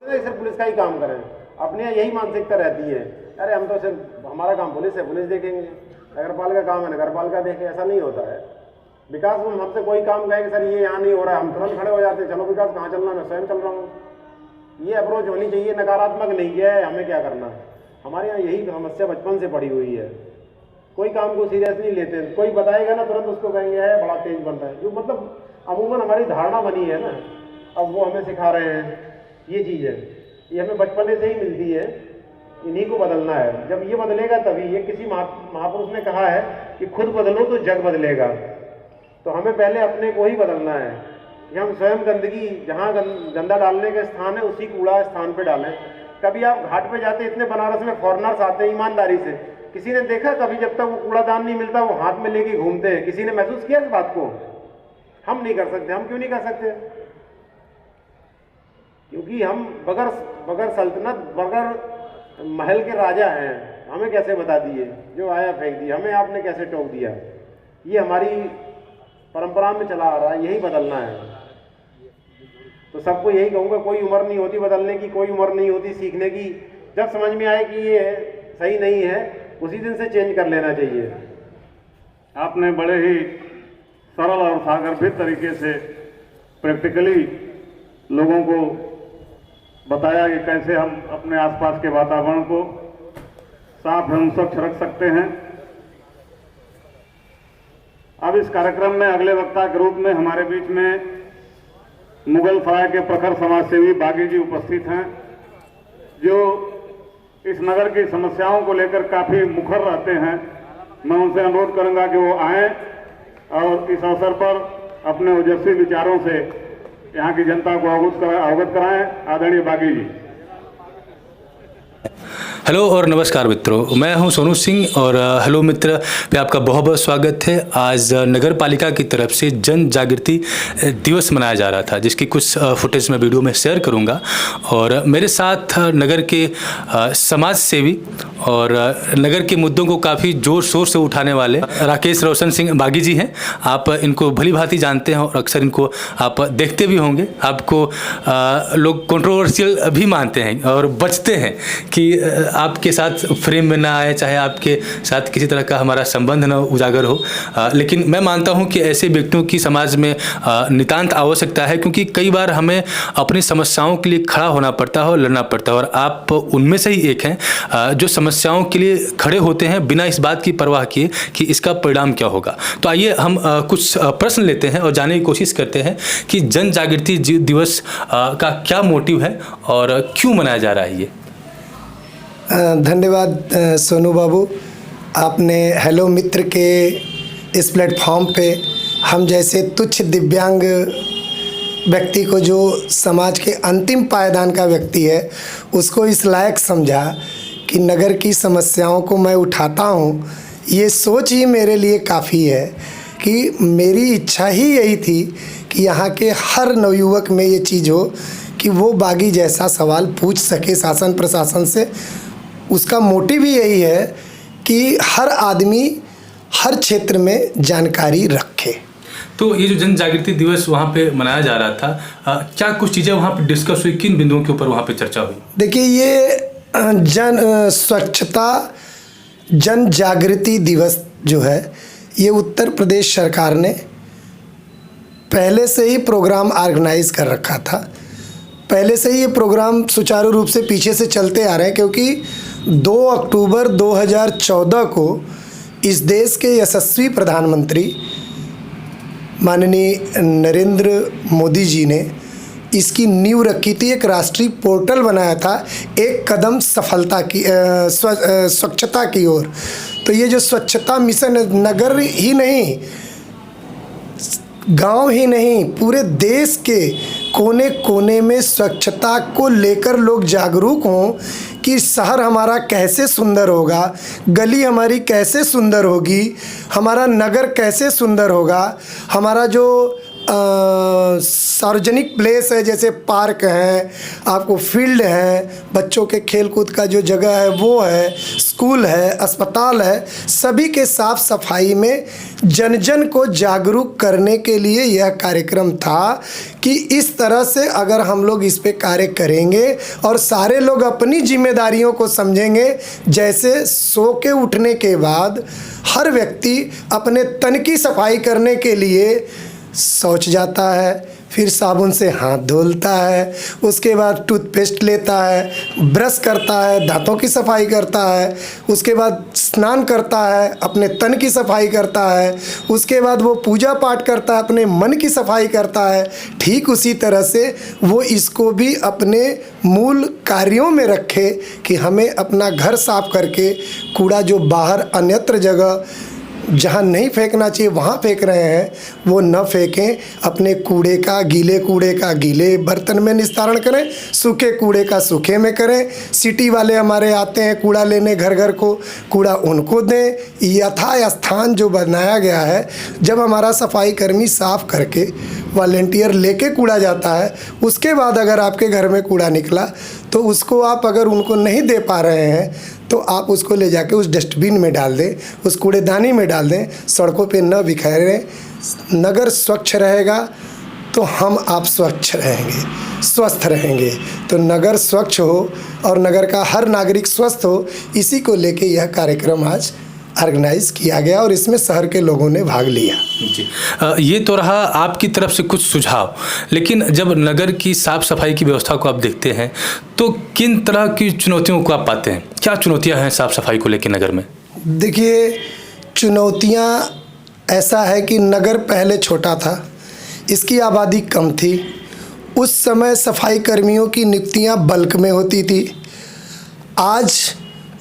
सिर्फ पुलिस का ही काम करें, अपने यहाँ यही मानसिकता रहती है, अरे हम तो सिर्फ हमारा काम पुलिस है, पुलिस देखेंगे, नगरपालिका का काम है, नगरपालिका देखे। ऐसा नहीं होता है। विकास में हमसे कोई काम कहे कि सर ये यहाँ नहीं हो रहा है, हम तुरंत खड़े हो जाते हैं, चलो विकास कहाँ चलना, मैं स्वयं चल रहा हूँ। ये अप्रोच होनी चाहिए, नकारात्मक नहीं है। हमें क्या करना है, हमारे यहाँ यही समस्या बचपन से पड़ी हुई है। कोई काम को सीरियस नहीं लेते, कोई बताएगा ना तुरंत उसको कहेंगे है बड़ा तेज बन रहा है, जो मतलब अमूमन हमारी धारणा बनी है ना, अब वो हमें सिखा रहे हैं। ये चीज़ है, ये हमें बचपने से ही मिलती है, इन्हीं को बदलना है। जब ये बदलेगा तभी, ये किसी महापुरुष ने कहा है कि खुद बदलो तो जग बदलेगा। तो हमें पहले अपने को ही बदलना है कि हम स्वयं गंदगी, जहाँ गंदा डालने के स्थान है उसी कूड़ा स्थान पे डालें। कभी आप घाट पे जाते, इतने बनारस में फॉरेनर्स आते हैं ईमानदारी से, किसी ने देखा कभी जब तक वो कूड़ादान नहीं मिलता वो हाथ में लेके घूमते हैं? किसी ने महसूस किया इस बात को? हम नहीं कर सकते। हम क्यों नहीं कर सकते? क्योंकि हम बगैर सल्तनत, बगैर महल के राजा हैं। हमें कैसे बता दिए, जो आया फेंक दिया, हमें आपने कैसे टोक दिया? ये हमारी परंपरा में चला आ रहा है, यही बदलना है। तो सबको यही कहूँगा, कोई उम्र नहीं होती बदलने की, कोई उम्र नहीं होती सीखने की। जब समझ में आए कि ये सही नहीं है, उसी दिन से चेंज कर लेना चाहिए। आपने बड़े ही सरल और सागरभित तरीके से प्रैक्टिकली लोगों को बताया कि कैसे हम अपने आसपास के वातावरण को साफ एवं स्वच्छ रख सकते हैं। अब इस कार्यक्रम में अगले वक्ता के रूप में हमारे बीच में मुगल सराय के प्रखर समाजसेवी बागी जी उपस्थित हैं, जो इस नगर की समस्याओं को लेकर काफी मुखर रहते हैं। मैं उनसे अनुरोध करूंगा कि वो आएं और इस अवसर पर अपने ओजस्वी विचारों से यहाँ की जनता को अवगत कराएं। आदरणीय बागी जी। हेलो और नमस्कार मित्रों, मैं हूं सोनू सिंह और हेलो मित्र पे आपका बहुत बहुत स्वागत है। आज नगर पालिका की तरफ से जन जागृति दिवस मनाया जा रहा था, जिसकी कुछ फुटेज मैं वीडियो में शेयर करूंगा। और मेरे साथ नगर के समाज सेवी और नगर के मुद्दों को काफ़ी जोर शोर से उठाने वाले राकेश रोशन सिंह बागी जी हैं। आप इनको भली भांति जानते हैं और अक्सर इनको आप देखते भी होंगे। आपको लोग कंट्रोवर्शियल भी मानते हैं और बचते हैं कि आपके साथ फ्रेम में ना आए, चाहे आपके साथ किसी तरह का हमारा संबंध न उजागर हो। लेकिन मैं मानता हूं कि ऐसे व्यक्तियों की समाज में नितांत आवश्यकता है, क्योंकि कई बार हमें अपनी समस्याओं के लिए खड़ा होना पड़ता है और लड़ना पड़ता है। और आप उनमें से ही एक हैं जो समस्याओं के लिए खड़े होते हैं बिना इस बात की परवाह किए कि इसका परिणाम क्या होगा। तो आइए हम कुछ प्रश्न लेते हैं और जानने की कोशिश करते हैं कि जन जागृति दिवस का क्या मोटिव है और क्यों मनाया जा रहा है ये। धन्यवाद सोनू बाबू, आपने हेलो मित्र के इस प्लेटफॉर्म पे हम जैसे तुच्छ दिव्यांग व्यक्ति को, जो समाज के अंतिम पायदान का व्यक्ति है, उसको इस लायक समझा कि नगर की समस्याओं को मैं उठाता हूँ। ये सोच ही मेरे लिए काफ़ी है कि मेरी इच्छा ही यही थी कि यहाँ के हर नवयुवक में ये चीज़ हो कि वो बागी जैसा सवाल पूछ सके शासन प्रशासन से। उसका मोटिव भी यही है कि हर आदमी हर क्षेत्र में जानकारी रखे। तो ये जो जन जागृति दिवस वहाँ पे मनाया जा रहा था, क्या कुछ चीज़ें वहाँ पे डिस्कस हुई, किन बिंदुओं के ऊपर वहाँ पे चर्चा हुई? देखिए, ये स्वच्छता जन जागृति दिवस जो है, ये उत्तर प्रदेश सरकार ने पहले से ही प्रोग्राम ऑर्गेनाइज कर रखा था। पहले से ही ये प्रोग्राम सुचारू रूप से पीछे से चलते आ रहे हैं, क्योंकि 2 अक्टूबर 2014 को इस देश के यशस्वी प्रधानमंत्री माननीय नरेंद्र मोदी जी ने इसकी नींव रखी थी। एक राष्ट्रीय पोर्टल बनाया था, एक कदम सफलता की स्वच्छता की ओर। तो ये जो स्वच्छता मिशन, नगर ही नहीं, गांव ही नहीं, पूरे देश के कोने कोने में स्वच्छता को लेकर लोग जागरूक हों कि शहर हमारा कैसे सुंदर होगा, गली हमारी कैसे सुंदर होगी, हमारा नगर कैसे सुंदर होगा, हमारा जो सार्वजनिक प्लेस है, जैसे पार्क है, आपको फील्ड है, बच्चों के खेल कूद का जो जगह है वो है, स्कूल है, अस्पताल है, सभी के साफ सफाई में जन जन को जागरूक करने के लिए यह कार्यक्रम था कि इस तरह से अगर हम लोग इस पे कार्य करेंगे और सारे लोग अपनी जिम्मेदारियों को समझेंगे, जैसे सो के उठने के बाद हर व्यक्ति अपने तन की सफाई करने के लिए शौच जाता है, फिर साबुन से हाथ धुलता है, उसके बाद टूथपेस्ट लेता है, ब्रश करता है, दांतों की सफाई करता है, उसके बाद स्नान करता है, अपने तन की सफाई करता है, उसके बाद वो पूजा पाठ करता है, अपने मन की सफाई करता है। ठीक उसी तरह से वो इसको भी अपने मूल कार्यों में रखे कि हमें अपना घर साफ करके कूड़ा जो बाहर अन्यत्र जगह जहाँ नहीं फेंकना चाहिए वहाँ फेंक रहे हैं वो न फेंकें। अपने कूड़े का, गीले कूड़े का गीले बर्तन में निस्तारण करें, सूखे कूड़े का सूखे में करें। सिटी वाले हमारे आते हैं कूड़ा लेने घर घर को, कूड़ा उनको दें। यथा स्थान जो बनाया गया है, जब हमारा सफाई कर्मी साफ करके वॉलेंटियर लेके कूड़ा जाता है, उसके बाद अगर आपके घर में कूड़ा निकला तो उसको आप अगर उनको नहीं दे पा रहे हैं तो आप उसको ले जाके उस डस्टबिन में डाल दें, उस कूड़ेदानी में डाल दें, सड़कों पे न बिखेरें। नगर स्वच्छ रहेगा तो हम आप स्वच्छ रहेंगे, स्वस्थ रहेंगे। तो नगर स्वच्छ हो और नगर का हर नागरिक स्वस्थ हो, इसी को लेके यह कार्यक्रम आज ऑर्गेनाइज किया गया और इसमें शहर के लोगों ने भाग लिया। जी, ये तो रहा आपकी तरफ से कुछ सुझाव, लेकिन जब नगर की साफ सफाई की व्यवस्था को आप देखते हैं तो किन तरह की चुनौतियों को आप पाते हैं? क्या चुनौतियां हैं साफ सफाई को लेकर नगर में? देखिए, चुनौतियां ऐसा है कि नगर पहले छोटा था, इसकी आबादी कम थी, उस समय सफाई कर्मियों की नियुक्तियां बल्क में होती थी। आज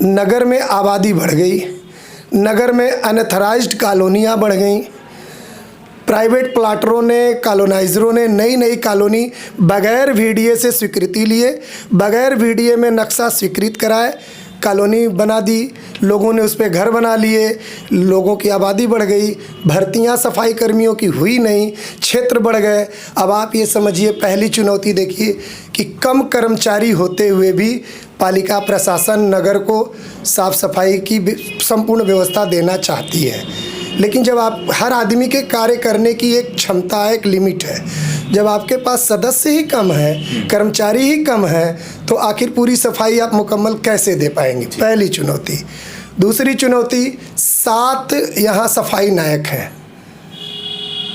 नगर में आबादी बढ़ गई, नगर में अनथराइज्ड कॉलोनियाँ बढ़ गई, प्राइवेट प्लाटरों ने, कॉलोनाइजरों ने नई नई कॉलोनी बगैर वीडीए से स्वीकृति लिए, बगैर वीडीए में नक्शा स्वीकृत कराए कॉलोनी बना दी, लोगों ने उस पर घर बना लिए, लोगों की आबादी बढ़ गई, भर्तियां सफाई कर्मियों की हुई नहीं, क्षेत्र बढ़ गए। अब आप ये समझिए, पहली चुनौती देखिए कि कम कर्मचारी होते हुए भी पालिका प्रशासन नगर को साफ सफाई की संपूर्ण व्यवस्था देना चाहती है, लेकिन जब आप हर आदमी के कार्य करने की एक क्षमता, एक लिमिट है, जब आपके पास सदस्य ही कम है, कर्मचारी ही कम है, तो आखिर पूरी सफाई आप मुकम्मल कैसे दे पाएंगे? पहली चुनौती। दूसरी चुनौती, 7 यहाँ सफाई नायक हैं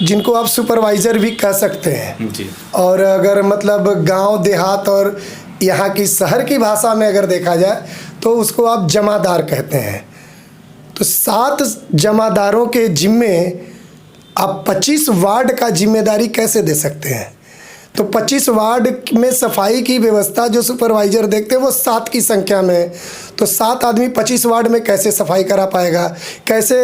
जिनको आप सुपरवाइज़र भी कह सकते हैं जी। और अगर मतलब गांव देहात और यहाँ की शहर की भाषा में अगर देखा जाए तो उसको आप जमादार कहते हैं। तो 7 जमादारों के जिम्मे आप 25 वार्ड का जिम्मेदारी कैसे दे सकते हैं? तो 25 वार्ड में सफाई की व्यवस्था जो सुपरवाइज़र देखते हैं वो 7 की संख्या में है। तो 7 आदमी 25 वार्ड में कैसे सफाई करा पाएगा? कैसे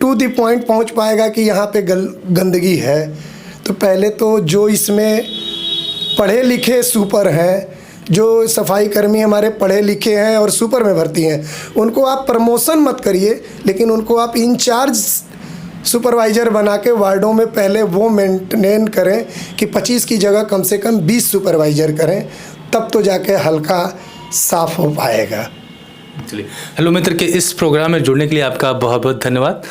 टू द पॉइंट पहुंच पाएगा कि यहाँ पे गंदगी है? तो पहले तो जो इसमें पढ़े लिखे सुपर हैं, जो सफाई कर्मी हमारे पढ़े लिखे हैं और सुपर में भर्ती हैं, उनको आप प्रमोशन मत करिए, लेकिन उनको आप इंचार्ज सुपरवाइज़र बना के वार्डों में पहले वो मेंटेन करें कि 25 की जगह कम से कम 20 सुपरवाइज़र करें, तब तो जाके हल्का साफ हो पाएगा। चलिए, हेलो मित्र के इस प्रोग्राम में जुड़ने के लिए आपका बहुत बहुत धन्यवाद।